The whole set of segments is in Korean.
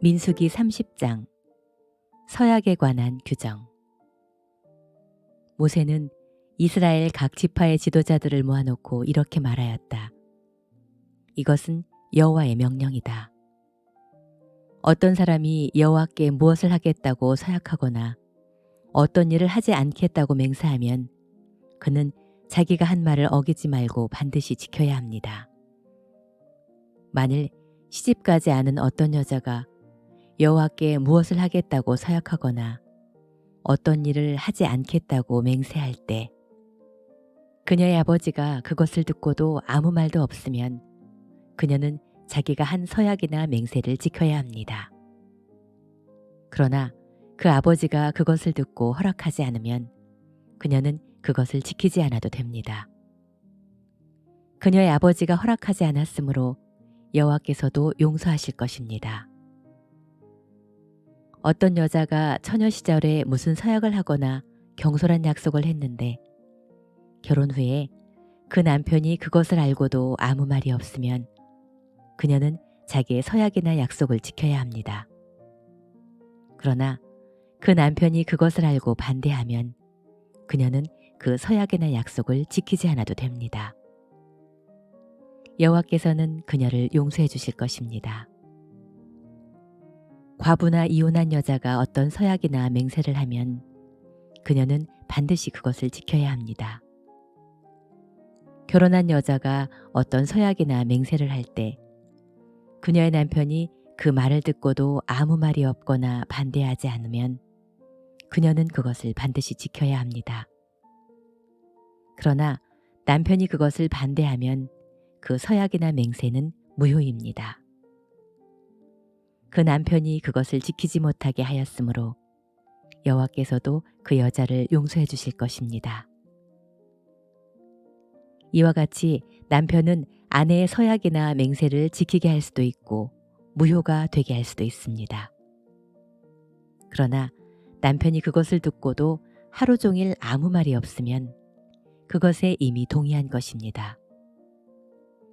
민수기 30장 서약에 관한 규정. 모세는 이스라엘 각 지파의 지도자들을 모아놓고 이렇게 말하였다. 이것은 여호와의 명령이다. 어떤 사람이 여호와께 무엇을 하겠다고 서약하거나 어떤 일을 하지 않겠다고 맹세하면 그는 자기가 한 말을 어기지 말고 반드시 지켜야 합니다. 만일 시집가지 않은 어떤 여자가 여호와께 무엇을 하겠다고 서약하거나 어떤 일을 하지 않겠다고 맹세할 때 그녀의 아버지가 그것을 듣고도 아무 말도 없으면 그녀는 자기가 한 서약이나 맹세를 지켜야 합니다. 그러나 그 아버지가 그것을 듣고 허락하지 않으면 그녀는 그것을 지키지 않아도 됩니다. 그녀의 아버지가 허락하지 않았으므로 여호와께서도 용서하실 것입니다. 어떤 여자가 처녀 시절에 무슨 서약을 하거나 경솔한 약속을 했는데 결혼 후에 그 남편이 그것을 알고도 아무 말이 없으면 그녀는 자기의 서약이나 약속을 지켜야 합니다. 그러나 그 남편이 그것을 알고 반대하면 그녀는 그 서약이나 약속을 지키지 않아도 됩니다. 여호와께서는 그녀를 용서해 주실 것입니다. 과부나 이혼한 여자가 어떤 서약이나 맹세를 하면 그녀는 반드시 그것을 지켜야 합니다. 결혼한 여자가 어떤 서약이나 맹세를 할 때 그녀의 남편이 그 말을 듣고도 아무 말이 없거나 반대하지 않으면 그녀는 그것을 반드시 지켜야 합니다. 그러나 남편이 그것을 반대하면 그 서약이나 맹세는 무효입니다. 그 남편이 그것을 지키지 못하게 하였으므로 여호와께서도 그 여자를 용서해 주실 것입니다. 이와 같이 남편은 아내의 서약이나 맹세를 지키게 할 수도 있고 무효가 되게 할 수도 있습니다. 그러나 남편이 그것을 듣고도 하루 종일 아무 말이 없으면 그것에 이미 동의한 것입니다.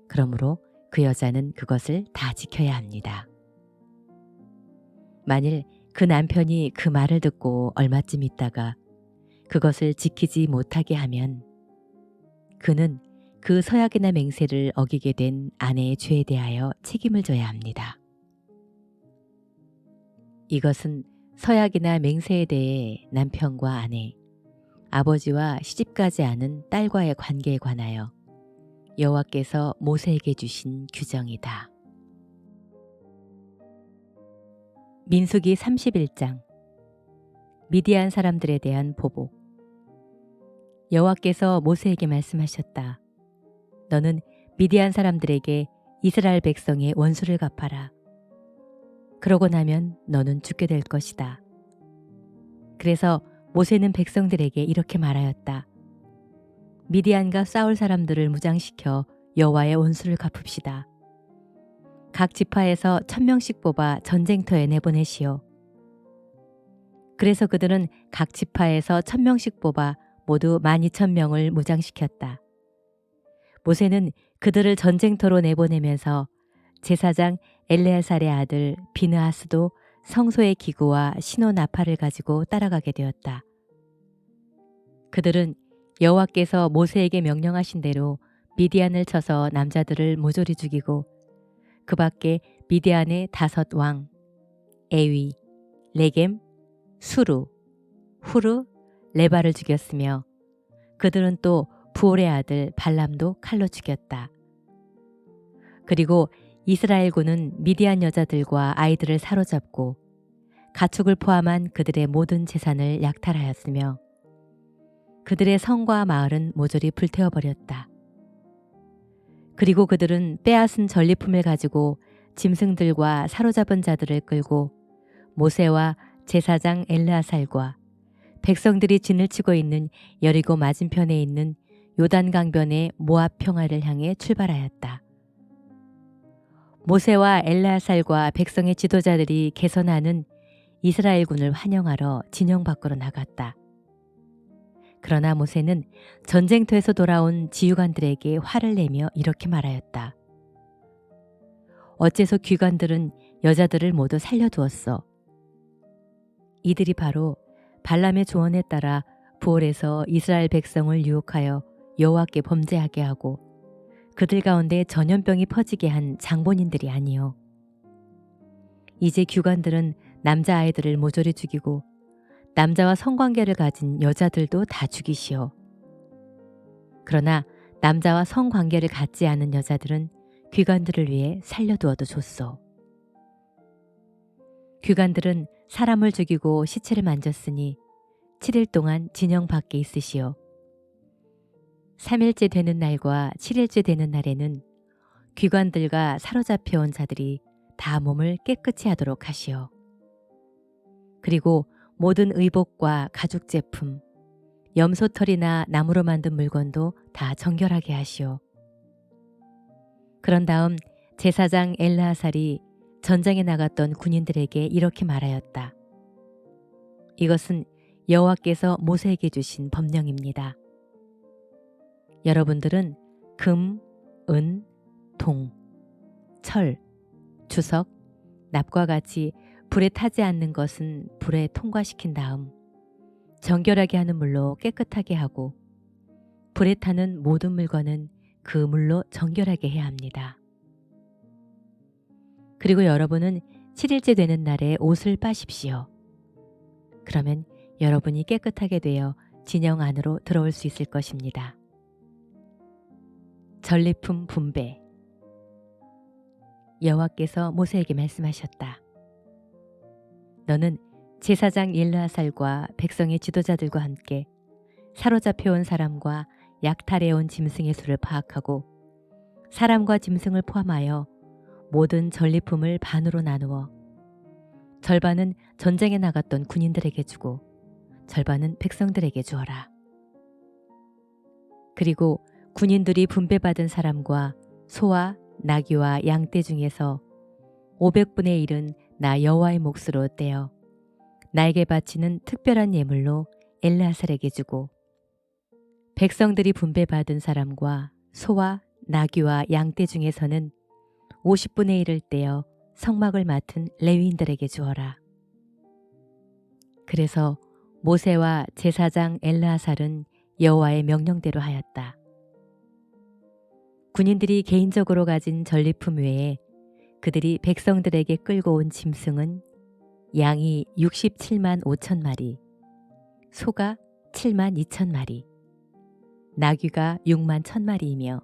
그러므로 그 여자는 그것을 다 지켜야 합니다. 만일 그 남편이 그 말을 듣고 얼마쯤 있다가 그것을 지키지 못하게 하면 그는 그 서약이나 맹세를 어기게 된 아내의 죄에 대하여 책임을 져야 합니다. 이것은 서약이나 맹세에 대해 남편과 아내, 아버지와 시집가지 않은 딸과의 관계에 관하여 여호와께서 모세에게 주신 규정이다. 민수기 31장 미디안 사람들에 대한 보복. 여호와께서 모세에게 말씀하셨다. 너는 미디안 사람들에게 이스라엘 백성의 원수를 갚아라. 그러고 나면 너는 죽게 될 것이다. 그래서 모세는 백성들에게 이렇게 말하였다. 미디안과 싸울 사람들을 무장시켜 여호와의 원수를 갚읍시다. 각 지파에서 1000명씩 뽑아 전쟁터에 내보내시오. 그래서 그들은 각 지파에서 1000명씩 뽑아 모두 12000명을 무장시켰다. 모세는 그들을 전쟁터로 내보내면서 제사장 엘레아살의 아들 비느하스도 성소의 기구와 신호 나팔을 가지고 따라가게 되었다. 그들은 여호와께서 모세에게 명령하신 대로 미디안을 쳐서 남자들을 모조리 죽이고 그 밖에 미디안의 5왕, 에위, 레겜, 수루, 후르, 레바를 죽였으며 그들은 또 부올의 아들 발람도 칼로 죽였다. 그리고 이스라엘군은 미디안 여자들과 아이들을 사로잡고 가축을 포함한 그들의 모든 재산을 약탈하였으며 그들의 성과 마을은 모조리 불태워버렸다. 그리고 그들은 빼앗은 전리품을 가지고 짐승들과 사로잡은 자들을 끌고 모세와 제사장 엘르아살과 백성들이 진을 치고 있는 여리고 맞은편에 있는 요단 강변의 모압 평화를 향해 출발하였다. 모세와 엘르아살과 백성의 지도자들이 개선하는 이스라엘군을 환영하러 진영 밖으로 나갔다. 그러나 모세는 전쟁터에서 돌아온 지휘관들에게 화를 내며 이렇게 말하였다. 어째서 귀관들은 여자들을 모두 살려두었어. 이들이 바로 발람의 조언에 따라 부올에서 이스라엘 백성을 유혹하여 여호와께 범죄하게 하고 그들 가운데 전염병이 퍼지게 한 장본인들이 아니요. 이제 규관들은 남자아이들을 모조리 죽이고 남자와 성관계를 가진 여자들도 다 죽이시오. 그러나 남자와 성관계를 갖지 않은 여자들은 귀관들을 위해 살려두어도 좋소. 귀관들은 사람을 죽이고 시체를 만졌으니 7일 동안 진영 밖에 있으시오. 3일째 되는 날과 7일째 되는 날에는 귀관들과 사로잡혀온 자들이 다 몸을 깨끗이 하도록 하시오. 그리고 모든 의복과 가죽 제품, 염소털이나 나무로 만든 물건도 다 정결하게 하시오. 그런 다음 제사장 엘르아살이 전장에 나갔던 군인들에게 이렇게 말하였다. 이것은 여호와께서 모세에게 주신 법령입니다. 여러분들은 금, 은, 동, 철, 주석, 납과 같이 불에 타지 않는 것은 불에 통과시킨 다음 정결하게 하는 물로 깨끗하게 하고 불에 타는 모든 물건은 그 물로 정결하게 해야 합니다. 그리고 여러분은 7일째 되는 날에 옷을 빠십시오. 그러면 여러분이 깨끗하게 되어 진영 안으로 들어올 수 있을 것입니다. 전리품 분배. 여호와께서 모세에게 말씀하셨다. 너는 제사장 엘르아살과 백성의 지도자들과 함께 사로잡혀온 사람과 약탈해온 짐승의 수를 파악하고 사람과 짐승을 포함하여 모든 전리품을 반으로 나누어 절반은 전쟁에 나갔던 군인들에게 주고 절반은 백성들에게 주어라. 그리고 군인들이 분배받은 사람과 소와 나귀와 양떼 중에서 500분의 1은 나 여호와의 몫으로 떼어 나에게 바치는 특별한 예물로 엘르아살에게 주고 백성들이 분배받은 사람과 소와 나귀와 양떼 중에서는 50분의 1을 떼어 성막을 맡은 레위인들에게 주어라. 그래서 모세와 제사장 엘르아살은 여호와의 명령대로 하였다. 군인들이 개인적으로 가진 전리품 외에 그들이 백성들에게 끌고 온 짐승은 양이 67만 5천 마리, 소가 7만 2천 마리, 나귀가 6만 1천 마리이며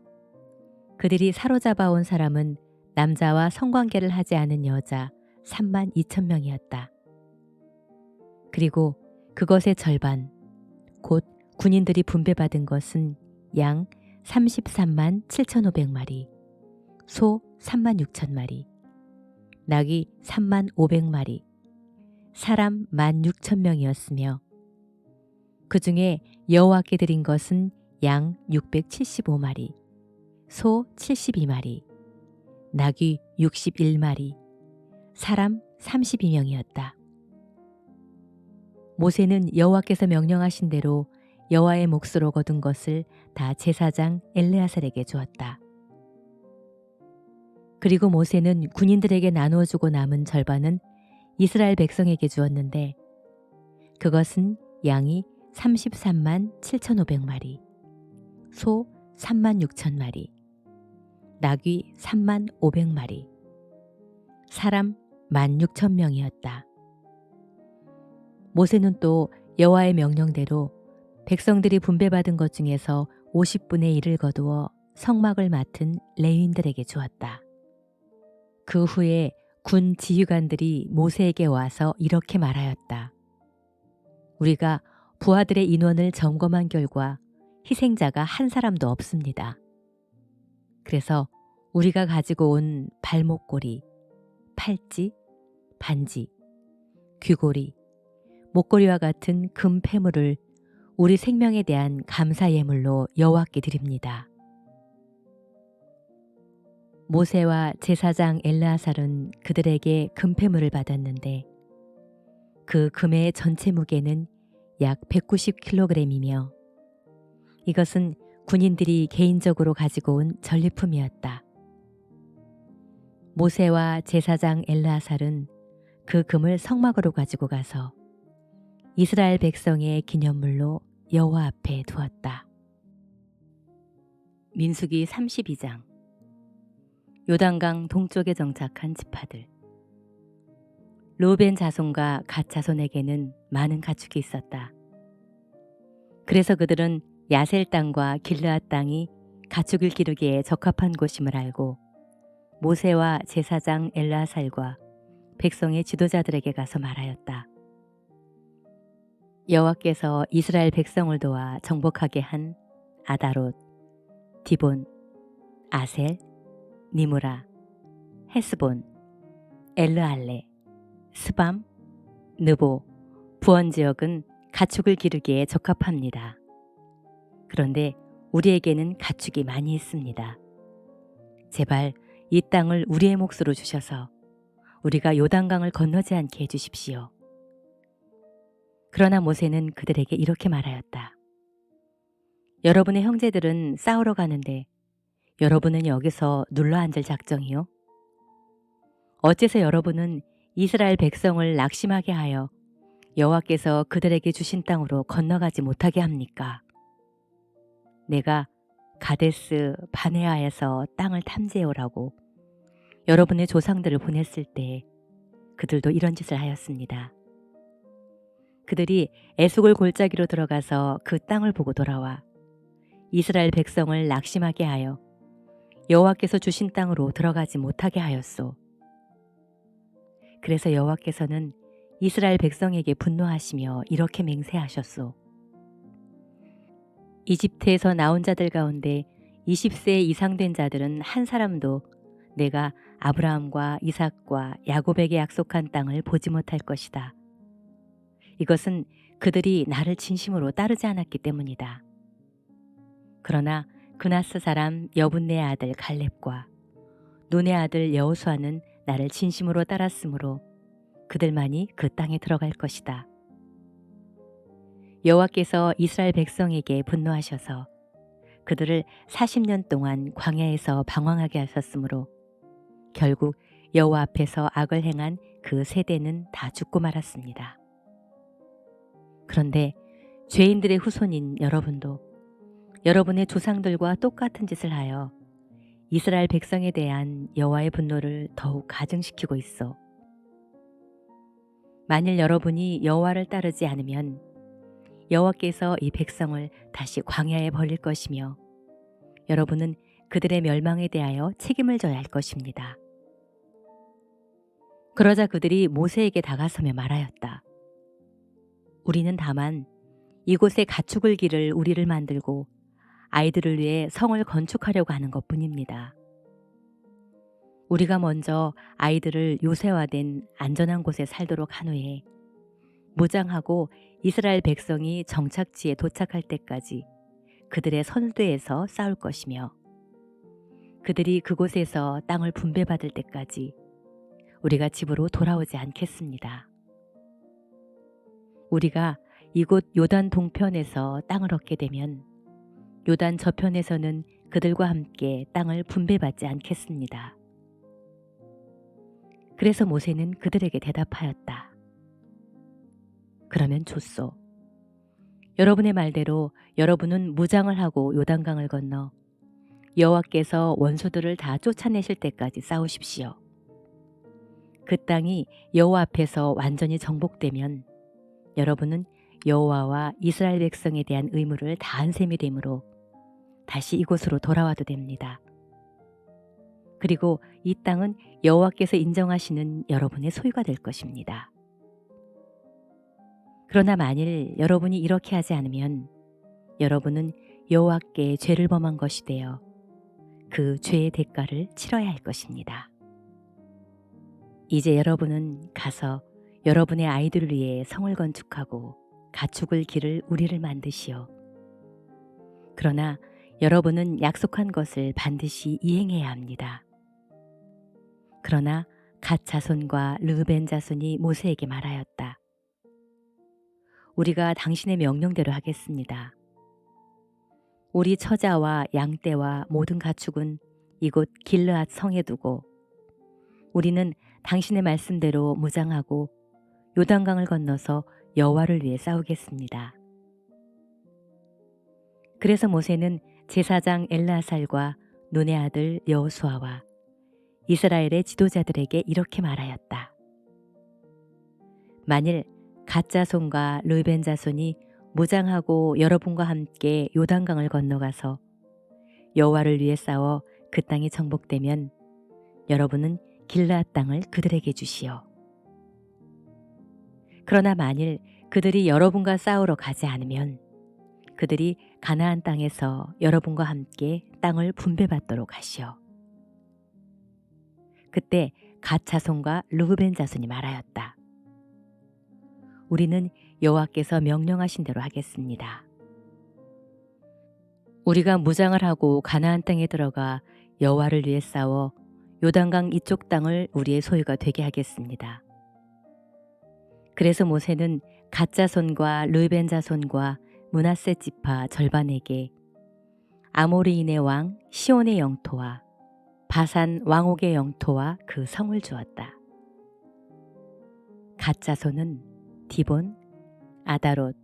그들이 사로잡아 온 사람은 남자와 성관계를 하지 않은 여자 3만 2천 명이었다. 그리고 그것의 절반, 곧 군인들이 분배받은 것은 양 33만 7,500마리, 소 3만 6천 마리, 나귀 3만 500마리, 사람 1만 6천 명이었으며 그 중에 여호와께 드린 것은 양 675마리, 소 72마리, 나귀 61마리, 사람 32명이었다. 모세는 여호와께서 명령하신 대로 여호와의 몫으로 거둔 것을 다 제사장 엘르아살에게 주었다. 그리고 모세는 군인들에게 나누어 주고 남은 절반은 이스라엘 백성에게 주었는데 그것은 양이 33만 7,500마리, 소 3만 6천 마리, 나귀 3만 500마리, 사람 1만 6천 명이었다. 모세는 또 여호와의 명령대로 백성들이 분배받은 것 중에서 50분의 1을 거두어 성막을 맡은 레위인들에게 주었다. 그 후에 군 지휘관들이 모세에게 와서 이렇게 말하였다. 우리가 부하들의 인원을 점검한 결과 희생자가 한 사람도 없습니다. 그래서 우리가 가지고 온 발목고리, 팔찌, 반지, 귀고리, 목걸이와 같은 금 패물을 우리 생명에 대한 감사 예물로 여호와께 드립니다. 모세와 제사장 엘르아살은 그들에게 금패물을 받았는데 그 금의 전체 무게는 약 190kg이며 이것은 군인들이 개인적으로 가지고 온 전리품이었다. 모세와 제사장 엘르아살은 그 금을 성막으로 가지고 가서 이스라엘 백성의 기념물로 여호와 앞에 두었다. 민수기 32장. 요단강 동쪽에 정착한 지파들. 르우벤 자손과 갓 자손에게는 많은 가축이 있었다. 그래서 그들은 야셀 땅과 길르앗 땅이 가축을 기르기에 적합한 곳임을 알고 모세와 제사장 엘르아살과 백성의 지도자들에게 가서 말하였다. 여호와께서 이스라엘 백성을 도와 정복하게 한 아다롯, 디본, 아셀, 니무라, 헤스본, 엘르알레, 스밤, 느보, 부원 지역은 가축을 기르기에 적합합니다. 그런데 우리에게는 가축이 많이 있습니다. 제발 이 땅을 우리의 몫으로 주셔서 우리가 요단강을 건너지 않게 해주십시오. 그러나 모세는 그들에게 이렇게 말하였다. 여러분의 형제들은 싸우러 가는데 여러분은 여기서 눌러 앉을 작정이요? 어째서 여러분은 이스라엘 백성을 낙심하게 하여 여호와께서 그들에게 주신 땅으로 건너가지 못하게 합니까? 내가 가데스 바네아에서 땅을 탐지해 오라고 여러분의 조상들을 보냈을 때 그들도 이런 짓을 하였습니다. 그들이 에스골 골짜기로 들어가서 그 땅을 보고 돌아와 이스라엘 백성을 낙심하게 하여 여호와께서 주신 땅으로 들어가지 못하게 하였소. 그래서 여호와께서는 이스라엘 백성에게 분노하시며 이렇게 맹세하셨소. 이집트에서 나온 자들 가운데 20세 이상 된 자들은 한 사람도 내가 아브라함과 이삭과 야곱에게 약속한 땅을 보지 못할 것이다. 이것은 그들이 나를 진심으로 따르지 않았기 때문이다. 그러나 그나스 사람 여분네 아들 갈렙과 눈의 아들 여호수아는 나를 진심으로 따랐으므로 그들만이 그 땅에 들어갈 것이다. 여호와께서 이스라엘 백성에게 분노하셔서 그들을 40년 동안 광야에서 방황하게 하셨으므로 결국 여호와 앞에서 악을 행한 그 세대는 다 죽고 말았습니다. 그런데 죄인들의 후손인 여러분도 여러분의 조상들과 똑같은 짓을 하여 이스라엘 백성에 대한 여호와의 분노를 더욱 가증시키고 있어. 만일 여러분이 여호와를 따르지 않으면 여호와께서 이 백성을 다시 광야에 버릴 것이며 여러분은 그들의 멸망에 대하여 책임을 져야 할 것입니다. 그러자 그들이 모세에게 다가서며 말하였다. 우리는 다만 이곳에 가축을 기를 우리를 만들고 아이들을 위해 성을 건축하려고 하는 것뿐입니다. 우리가 먼저 아이들을 요새화된 안전한 곳에 살도록 한 후에 무장하고 이스라엘 백성이 정착지에 도착할 때까지 그들의 선대에서 싸울 것이며 그들이 그곳에서 땅을 분배받을 때까지 우리가 집으로 돌아오지 않겠습니다. 우리가 이곳 요단 동편에서 땅을 얻게 되면 요단 저편에서는 그들과 함께 땅을 분배받지 않겠습니다. 그래서 모세는 그들에게 대답하였다. 그러면 좋소. 여러분의 말대로 여러분은 무장을 하고 요단강을 건너 여호와께서 원수들을 다 쫓아내실 때까지 싸우십시오. 그 땅이 여호와 앞에서 완전히 정복되면 여러분은 여호와와 이스라엘 백성에 대한 의무를 다한 셈이 되므로 다시 이곳으로 돌아와도 됩니다. 그리고 이 땅은 여호와께서 인정하시는 여러분의 소유가 될 것입니다. 그러나 만일 여러분이 이렇게 하지 않으면 여러분은 여호와께 죄를 범한 것이 되어 그 죄의 대가를 치러야 할 것입니다. 이제 여러분은 가서 여러분의 아이들을 위해 성을 건축하고 가축을 기를 우리를 만드시오. 그러나 여러분은 약속한 것을 반드시 이행해야 합니다. 그러나 갓 자손과 르우벤 자손이 모세에게 말하였다. 우리가 당신의 명령대로 하겠습니다. 우리 처자와 양떼와 모든 가축은 이곳 길르앗 성에 두고 우리는 당신의 말씀대로 무장하고 요단강을 건너서 여호와를 위해 싸우겠습니다. 그래서 모세는 제사장 엘르아살과 눈의 아들 여호수아와 이스라엘의 지도자들에게 이렇게 말하였다. 만일 갓 자손과 르벤 자손이 무장하고 여러분과 함께 요단강을 건너가서 여호와를 위해 싸워 그 땅이 정복되면 여러분은 길르앗 땅을 그들에게 주시오. 그러나 만일 그들이 여러분과 싸우러 가지 않으면 그들이 가나안 땅에서 여러분과 함께 땅을 분배받도록 하시오. 그때 갓 자손과 르우벤 자손이 말하였다. 우리는 여호와께서 명령하신 대로 하겠습니다. 우리가 무장을 하고 가나안 땅에 들어가 여호와를 위해 싸워 요단강 이쪽 땅을 우리의 소유가 되게 하겠습니다. 그래서 모세는 갓 자손과 르우벤 자손과 므낫세 지파 절반에게 아모리인의 왕 시온의 영토와 바산 왕옥의 영토와 그 성을 주었다. 갓 자손은 디본, 아다롯,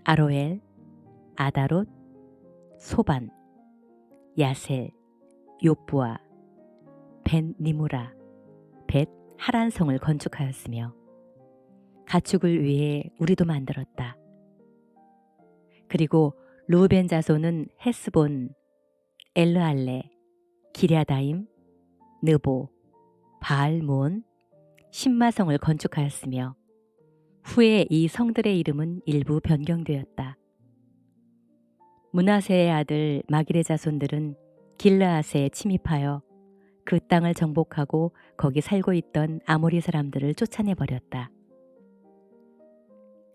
아로엘, 아다롯, 소반, 야셀, 요부아, 벤 니무라, 벳 하란성을 건축하였으며 가축을 위해 우리도 만들었다. 그리고 르우벤 자손은 헤스본, 엘르알레, 기랴다임, 느보, 바알몬, 신마성을 건축하였으며 후에 이 성들의 이름은 일부 변경되었다. 므낫세의 아들 마길의 자손들은 길르앗에 침입하여 그 땅을 정복하고 거기 살고 있던 아모리 사람들을 쫓아내버렸다.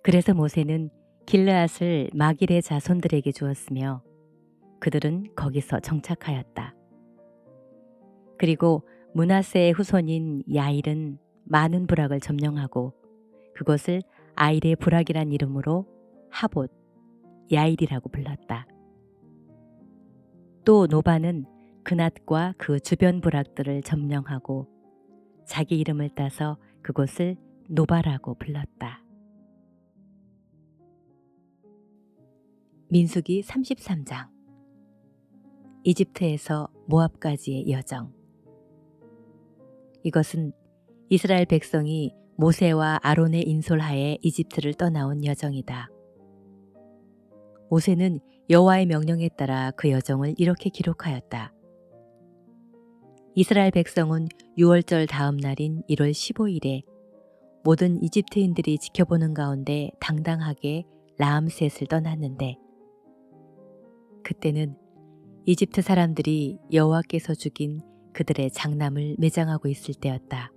그래서 모세는 길르앗을 마길의 자손들에게 주었으며 그들은 거기서 정착하였다. 그리고 므낫세의 후손인 야일은 많은 부락을 점령하고 그것을 아일의 부락이란 이름으로 하봇, 야일이라고 불렀다. 또 노바는 그낫과 그 주변 부락들을 점령하고 자기 이름을 따서 그곳을 노바라고 불렀다. 민수기 33장. 이집트에서 모압까지의 여정. 이것은 이스라엘 백성이 모세와 아론의 인솔하에 이집트를 떠나온 여정이다. 모세는 여호와의 명령에 따라 그 여정을 이렇게 기록하였다. 이스라엘 백성은 6월절 다음 날인 1월 15일에 모든 이집트인들이 지켜보는 가운데 당당하게 라암셋을 떠났는데 그때는 이집트 사람들이 여호와께서 죽인 그들의 장남을 매장하고 있을 때였다.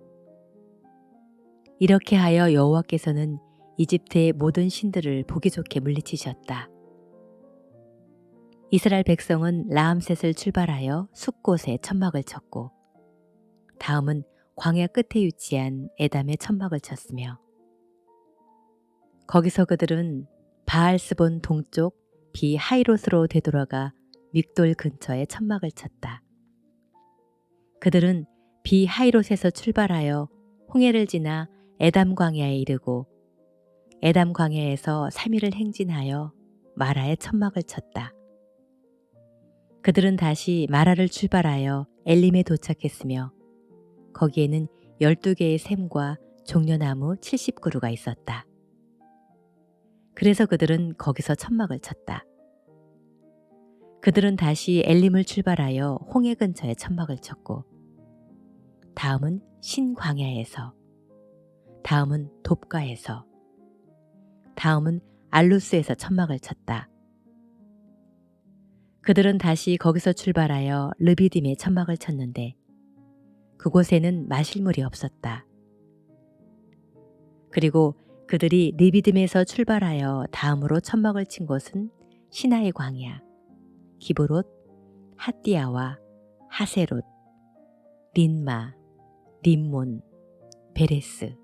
이렇게 하여 여호와께서는 이집트의 모든 신들을 보기 좋게 물리치셨다. 이스라엘 백성은 라암셋을 출발하여 숫곳에 천막을 쳤고 다음은 광야 끝에 위치한 에담에 천막을 쳤으며 거기서 그들은 바알스본 동쪽 비하이롯으로 되돌아가 믹돌 근처에 천막을 쳤다. 그들은 비하이롯에서 출발하여 홍해를 지나 에담 광야에 이르고 에담 광야에서 3일을 행진하여 마라에 천막을 쳤다. 그들은 다시 마라를 출발하여 엘림에 도착했으며 거기에는 12개의 샘과 종려나무 70그루가 있었다. 그래서 그들은 거기서 천막을 쳤다. 그들은 다시 엘림을 출발하여 홍해 근처에 천막을 쳤고 다음은 신광야에서 다음은 돕가에서 다음은 알루스에서 천막을 쳤다. 그들은 다시 거기서 출발하여 르비딤에 천막을 쳤는데 그곳에는 마실 물이 없었다. 그리고 그들이 르비딤에서 출발하여 다음으로 천막을 친 곳은 시나이 광야, 기브롯, 핫디아와 하세롯, 린마, 림몬, 베레스,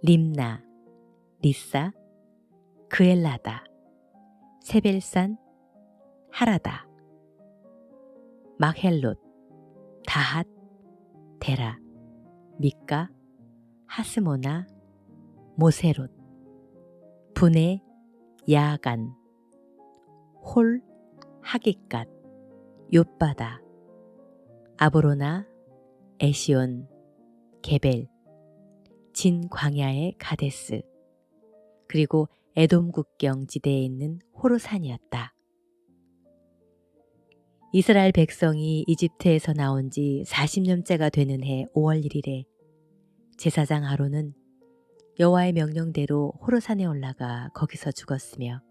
림나, 리사, 그엘라다, 세벨산, 하라다, 막헬롯, 다핫, 데라, 미까, 하스모나, 모세롯, 분에, 야간, 홀, 하깃갓, 욥바다, 아브로나, 에시온, 게벨, 진 광야의 가데스, 그리고 에돔 국경 지대에 있는 호르산이었다. 이스라엘 백성이 이집트에서 나온 지 40년째가 되는 해 5월 1일에 제사장 아론은 여호와의 명령대로 호르산에 올라가 거기서 죽었으며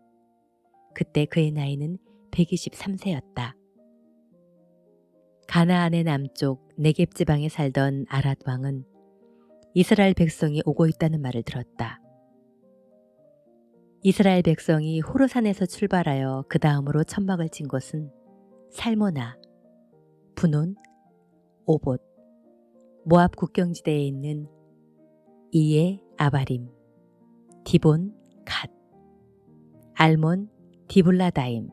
그때 그의 나이는 123세였다. 가나안의 남쪽 네겝 지방에 살던 아랏 왕은 이스라엘 백성이 오고 있다는 말을 들었다. 이스라엘 백성이 호르산에서 출발하여 그 다음으로 천막을 친 곳은 살모나, 분온, 오봇, 모압 국경지대에 있는 이에 아바림, 디본, 갓, 알몬, 디블라다임,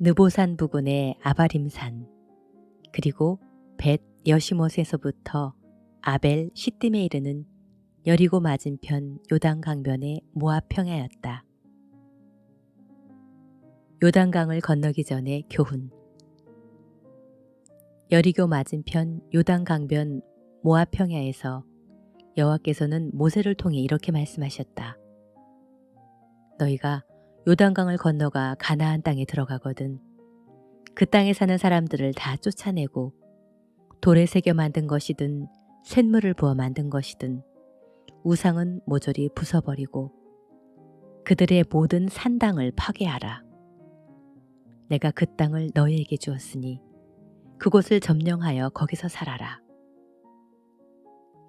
느보산 부근의 아바림산, 그리고 벳 여시못에서부터 아벨 시딤에 이르는 여리고 맞은편 요단 강변의 모압 평야였다. 요단강을 건너기 전에 교훈. 여리고 맞은편 요단 강변 모압 평야에서 여호와께서는 모세를 통해 이렇게 말씀하셨다. 너희가 요단강을 건너가 가나안 땅에 들어가거든 그 땅에 사는 사람들을 다 쫓아내고 돌에 새겨 만든 것이든 쇳물을 부어 만든 것이든 우상은 모조리 부숴버리고 그들의 모든 산당을 파괴하라. 내가 그 땅을 너희에게 주었으니 그곳을 점령하여 거기서 살아라.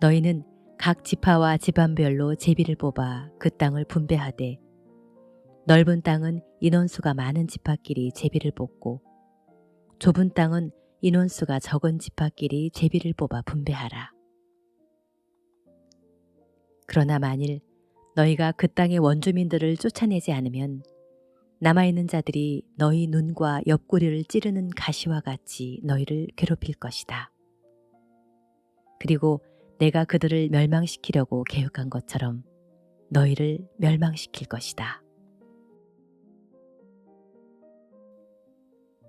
너희는 각 지파와 집안별로 제비를 뽑아 그 땅을 분배하되 넓은 땅은 인원수가 많은 지파끼리 제비를 뽑고 좁은 땅은 인원수가 적은 지파끼리 제비를 뽑아 분배하라. 그러나 만일 너희가 그 땅의 원주민들을 쫓아내지 않으면 남아있는 자들이 너희 눈과 옆구리를 찌르는 가시와 같이 너희를 괴롭힐 것이다. 그리고 내가 그들을 멸망시키려고 계획한 것처럼 너희를 멸망시킬 것이다.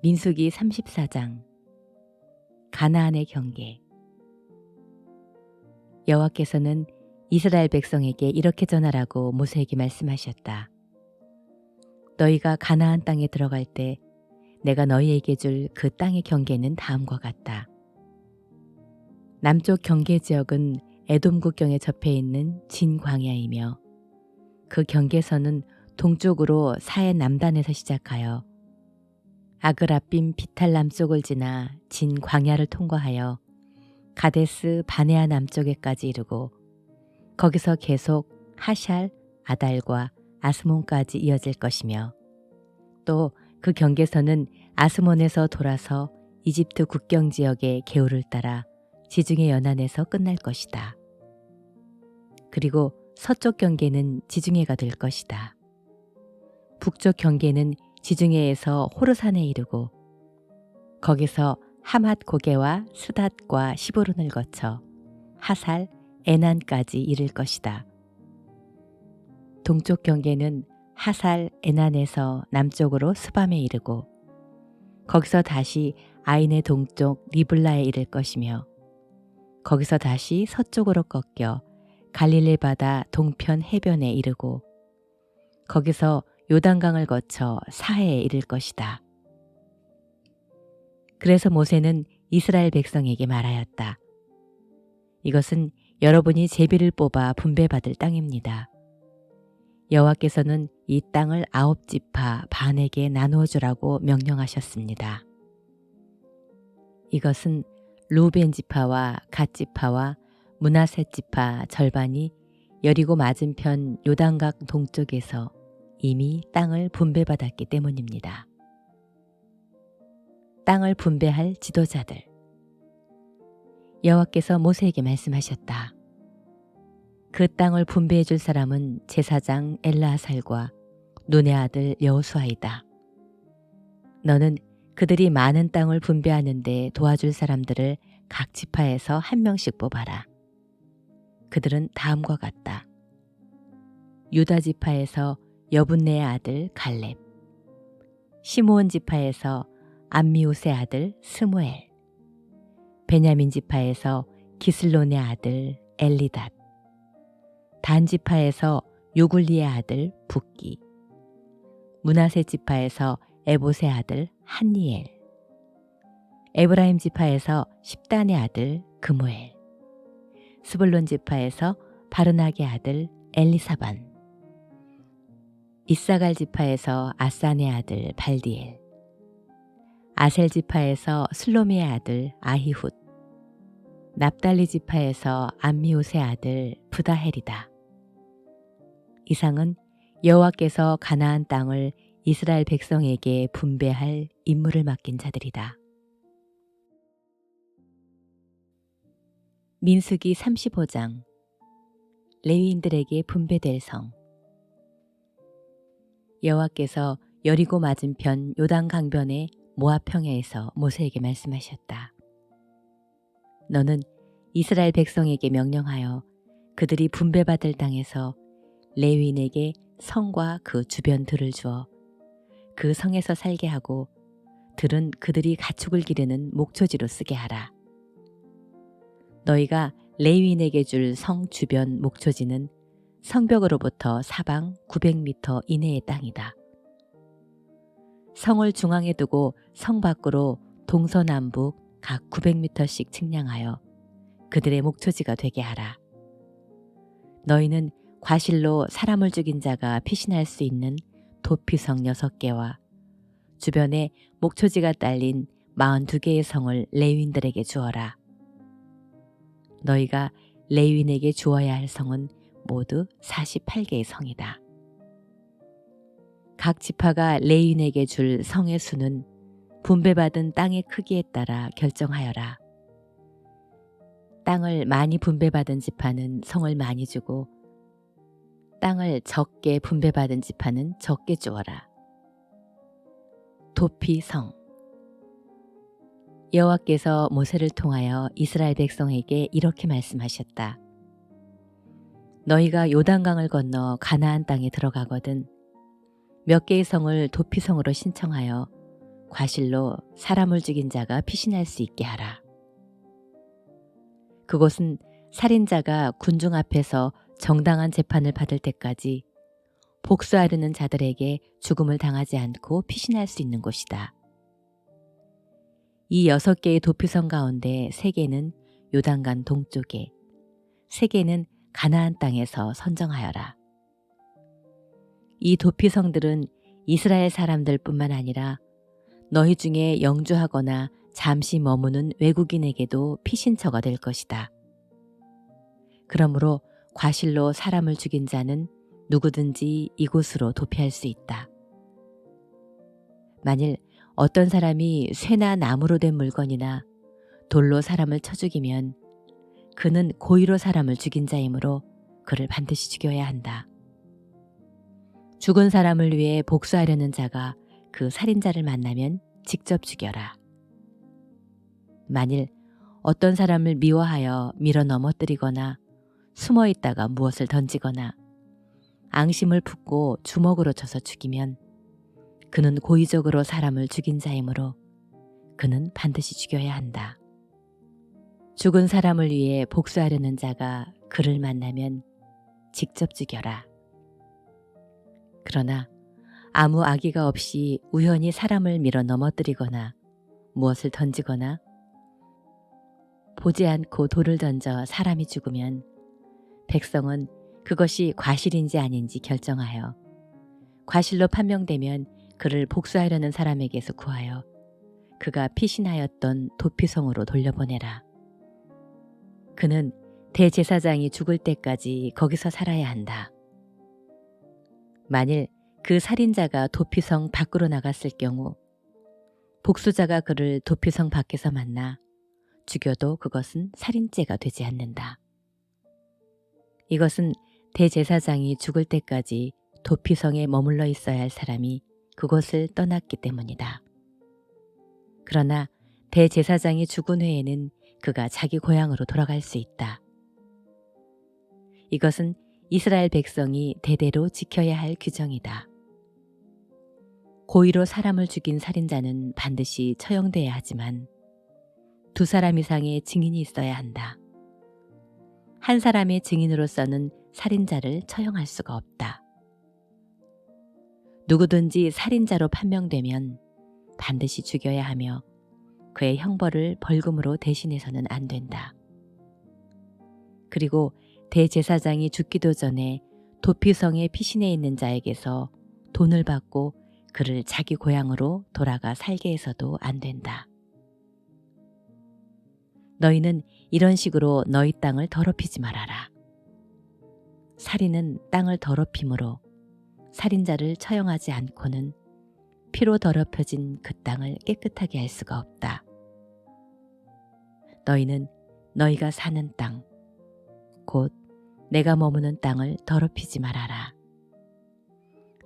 민수기 34장 가나안의 경계. 여호와께서는 이스라엘 백성에게 이렇게 전하라고 모세에게 말씀하셨다. 너희가 가나안 땅에 들어갈 때 내가 너희에게 줄 그 땅의 경계는 다음과 같다. 남쪽 경계 지역은 에돔 국경에 접해 있는 진 광야이며 그 경계선은 동쪽으로 사해 남단에서 시작하여 아그라빔 비탈 남쪽을 지나 진 광야를 통과하여 가데스 바네아 남쪽에까지 이르고 거기서 계속 하샬, 아달과 아스몬까지 이어질 것이며 또 그 경계선은 아스몬에서 돌아서 이집트 국경 지역의 개울을 따라 지중해 연안에서 끝날 것이다. 그리고 서쪽 경계는 지중해가 될 것이다. 북쪽 경계는 지중해에서 호르산에 이르고 거기서 하맛 고개와 스닷과 시보론을 거쳐 하살, 에난까지 이를 것이다. 동쪽 경계는 하살, 에난에서 남쪽으로 스밤에 이르고 거기서 다시 아인의 동쪽 리블라에 이를 것이며 거기서 다시 서쪽으로 꺾여 갈릴리 바다 동편 해변에 이르고 거기서 요단강을 거쳐 사해에 이를 것이다. 그래서 모세는 이스라엘 백성에게 말하였다. 이것은 여러분이 제비를 뽑아 분배받을 땅입니다. 여호와께서는 이 땅을 9지파 반에게 나누어 주라고 명령하셨습니다. 이것은 루벤 지파와 갓 지파와 므낫세 지파 절반이 여리고 맞은편 요단강 동쪽에서 이미 땅을 분배받았기 때문입니다. 땅을 분배할 지도자들. 여호와께서 모세에게 말씀하셨다. 그 땅을 분배해 줄 사람은 제사장 엘르아살과 눈의 아들 여호수아이다. 너는 그들이 많은 땅을 분배하는 데 도와줄 사람들을 각 지파에서 한 명씩 뽑아라. 그들은 다음과 같다. 유다 지파에서 여분네의 아들 갈렙, 시므온 지파에서 암미우스의 아들 스무엘, 베냐민 지파에서 기슬론의 아들 엘리닷, 단 지파에서 요굴리의 아들 붓기, 므낫세 지파에서 에봇의 아들 한니엘, 에브라임 지파에서 십단의 아들 그무엘, 스불론 지파에서 바르낙의 아들 엘리사반, 이사갈 지파에서 아산의 아들 발디엘, 아셀 지파에서 슬로미의 아들 아히훗, 납달리 지파에서 암미우스의 아들 부다헬이다. 이상은 여호와께서 가나안 땅을 이스라엘 백성에게 분배할 임무를 맡긴 자들이다. 민수기 35장 레위인들에게 분배될 성. 여호와께서 여리고 맞은편 요단 강변의 모압 평야에서 모세에게 말씀하셨다. 너는 이스라엘 백성에게 명령하여 그들이 분배받을 땅에서 레위인에게 성과 그 주변 들을 주어 그 성에서 살게 하고 들은 그들이 가축을 기르는 목초지로 쓰게 하라. 너희가 레위인에게 줄 성 주변 목초지는 성벽으로부터 사방 900m 이내의 땅이다. 성을 중앙에 두고 성 밖으로 동서남북 각 900m씩 측량하여 그들의 목초지가 되게 하라. 너희는 과실로 사람을 죽인 자가 피신할 수 있는 도피성 6개와 주변에 목초지가 딸린 42개의 성을 레위인들에게 주어라. 너희가 레위인에게 주어야 할 성은 모두 48개의 성이다. 각 지파가 레위인에게 줄 성의 수는 분배받은 땅의 크기에 따라 결정하여라. 땅을 많이 분배받은 지파는 성을 많이 주고 땅을 적게 분배받은 지파는 적게 주어라. 도피성. 여호와께서 모세를 통하여 이스라엘 백성에게 이렇게 말씀하셨다. 너희가 요단강을 건너 가나안 땅에 들어가거든 몇 개의 성을 도피성으로 신청하여 과실로 사람을 죽인 자가 피신할 수 있게 하라. 그곳은 살인자가 군중 앞에서 정당한 재판을 받을 때까지 복수하려는 자들에게 죽음을 당하지 않고 피신할 수 있는 곳이다. 이 6개의 도피성 가운데 3개는 요단강 동쪽에, 3개는 가나안 땅에서 선정하여라. 이 도피성들은 이스라엘 사람들뿐만 아니라 너희 중에 영주하거나 잠시 머무는 외국인에게도 피신처가 될 것이다. 그러므로 과실로 사람을 죽인 자는 누구든지 이곳으로 도피할 수 있다. 만일 어떤 사람이 쇠나 나무로 된 물건이나 돌로 사람을 쳐 죽이면 그는 고의로 사람을 죽인 자이므로 그를 반드시 죽여야 한다. 죽은 사람을 위해 복수하려는 자가 그 살인자를 만나면 직접 죽여라. 만일 어떤 사람을 미워하여 밀어 넘어뜨리거나 숨어 있다가 무엇을 던지거나 앙심을 품고 주먹으로 쳐서 죽이면 그는 고의적으로 사람을 죽인 자이므로 그는 반드시 죽여야 한다. 죽은 사람을 위해 복수하려는 자가 그를 만나면 직접 죽여라. 그러나 아무 악의가 없이 우연히 사람을 밀어 넘어뜨리거나 무엇을 던지거나 보지 않고 돌을 던져 사람이 죽으면 백성은 그것이 과실인지 아닌지 결정하여 과실로 판명되면 그를 복수하려는 사람에게서 구하여 그가 피신하였던 도피성으로 돌려보내라. 그는 대제사장이 죽을 때까지 거기서 살아야 한다. 만일 그 살인자가 도피성 밖으로 나갔을 경우 복수자가 그를 도피성 밖에서 만나 죽여도 그것은 살인죄가 되지 않는다. 이것은 대제사장이 죽을 때까지 도피성에 머물러 있어야 할 사람이 그곳을 떠났기 때문이다. 그러나 대제사장이 죽은 후에는 그가 자기 고향으로 돌아갈 수 있다. 이것은 이스라엘 백성이 대대로 지켜야 할 규정이다. 고의로 사람을 죽인 살인자는 반드시 처형돼야 하지만 두 사람 이상의 증인이 있어야 한다. 한 사람의 증인으로서는 살인자를 처형할 수가 없다. 누구든지 살인자로 판명되면 반드시 죽여야 하며 그의 형벌을 벌금으로 대신해서는 안 된다. 그리고 대제사장이 죽기도 전에 도피성에 피신해 있는 자에게서 돈을 받고 그를 자기 고향으로 돌아가 살게 해서도 안 된다. 너희는 이런 식으로 너희 땅을 더럽히지 말아라. 살인은 땅을 더럽힘으로 살인자를 처형하지 않고는 피로 더럽혀진 그 땅을 깨끗하게 할 수가 없다. 너희는 너희가 사는 땅, 곧 내가 머무는 땅을 더럽히지 말아라.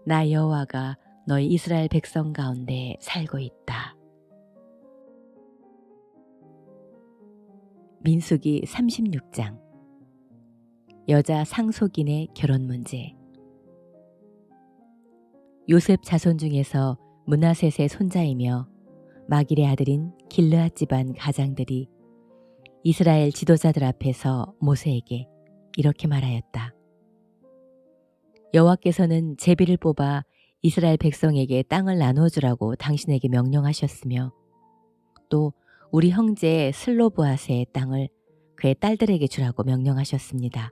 나 여호와가 너희 이스라엘 백성 가운데 살고 있다. 민수기 36장 여자 상속인의 결혼 문제. 요셉 자손 중에서 므낫셋의 손자이며 마길의 아들인 길르앗 집안 가장들이 이스라엘 지도자들 앞에서 모세에게 이렇게 말하였다. 여호와께서는 제비를 뽑아 이스라엘 백성에게 땅을 나누어 주라고 당신에게 명령하셨으며 또 우리 형제 슬로브앗의 땅을 그의 딸들에게 주라고 명령하셨습니다.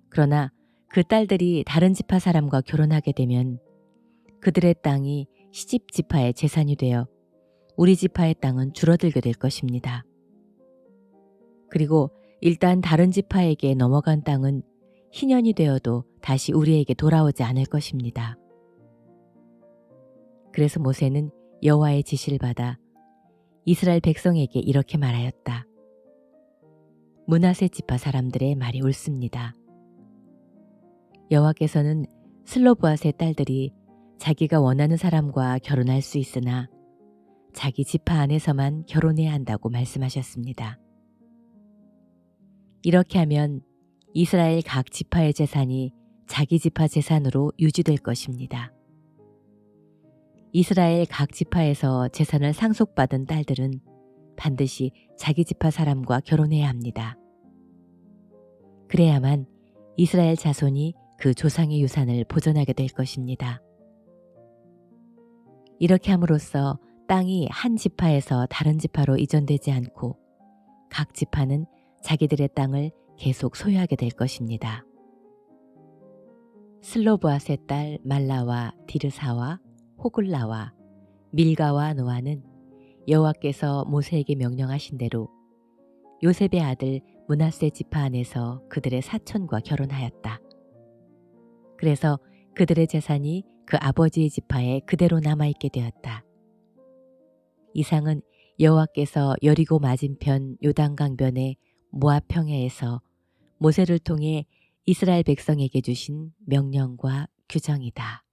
그러나 그 딸들이 다른 지파 사람과 결혼하게 되면 그들의 땅이 시집 지파의 재산이 되어 우리 지파의 땅은 줄어들게 될 것입니다. 그리고 일단 다른 지파에게 넘어간 땅은 희년이 되어도 다시 우리에게 돌아오지 않을 것입니다. 그래서 모세는 여호와의 지시를 받아 이스라엘 백성에게 이렇게 말하였다. 므낫세 지파 사람들의 말이 옳습니다. 여호와께서는 슬로브앗의 딸들이 자기가 원하는 사람과 결혼할 수 있으나 자기 지파 안에서만 결혼해야 한다고 말씀하셨습니다. 이렇게 하면 이스라엘 각 지파의 재산이 자기 지파 재산으로 유지될 것입니다. 이스라엘 각 지파에서 재산을 상속받은 딸들은 반드시 자기 지파 사람과 결혼해야 합니다. 그래야만 이스라엘 자손이 그 조상의 유산을 보존하게 될 것입니다. 이렇게 함으로써 땅이 한 지파에서 다른 지파로 이전되지 않고 각 지파는 자기들의 땅을 계속 소유하게 될 것입니다. 슬로브앗의 딸 말라와 디르사와 호글라와 밀가와 노아는 여호와께서 모세에게 명령하신 대로 요셉의 아들 므낫세 지파 안에서 그들의 사촌과 결혼하였다. 그래서 그들의 재산이 그 아버지의 지파에 그대로 남아있게 되었다. 이상은 여호와께서 여리고 맞은편 요단강변의 모압 평야에서 모세를 통해 이스라엘 백성에게 주신 명령과 규정이다.